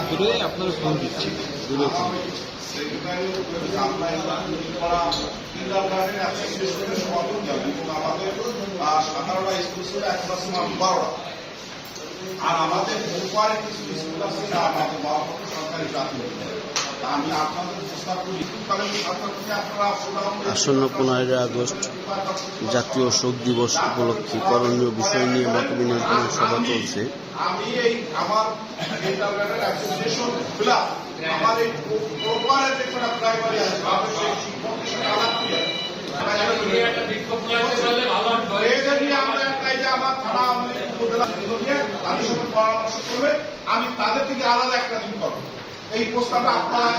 দূরে আপনার ফোন দিচ্ছি দূরে আমাদের 17টা আর আমাদের কিছু স্কুল আছে না আমাদের সরকারি প্রাথমিক। আমি আপনাদের প্রস্তাব করি আসন্ন 15 আগস্ট জাতীয় শোক দিবস উপলক্ষে করণীয় বিষয় নিয়ে মতবিনিময় সভা চলছে। আমি এই আমার অ্যাসোসিয়েশন আমার এই প্রপারের যে প্রাইমারি আছে আমি তাদের থেকে আলাদা একটা দিন করবো। এই প্রস্তাবটা আপনারা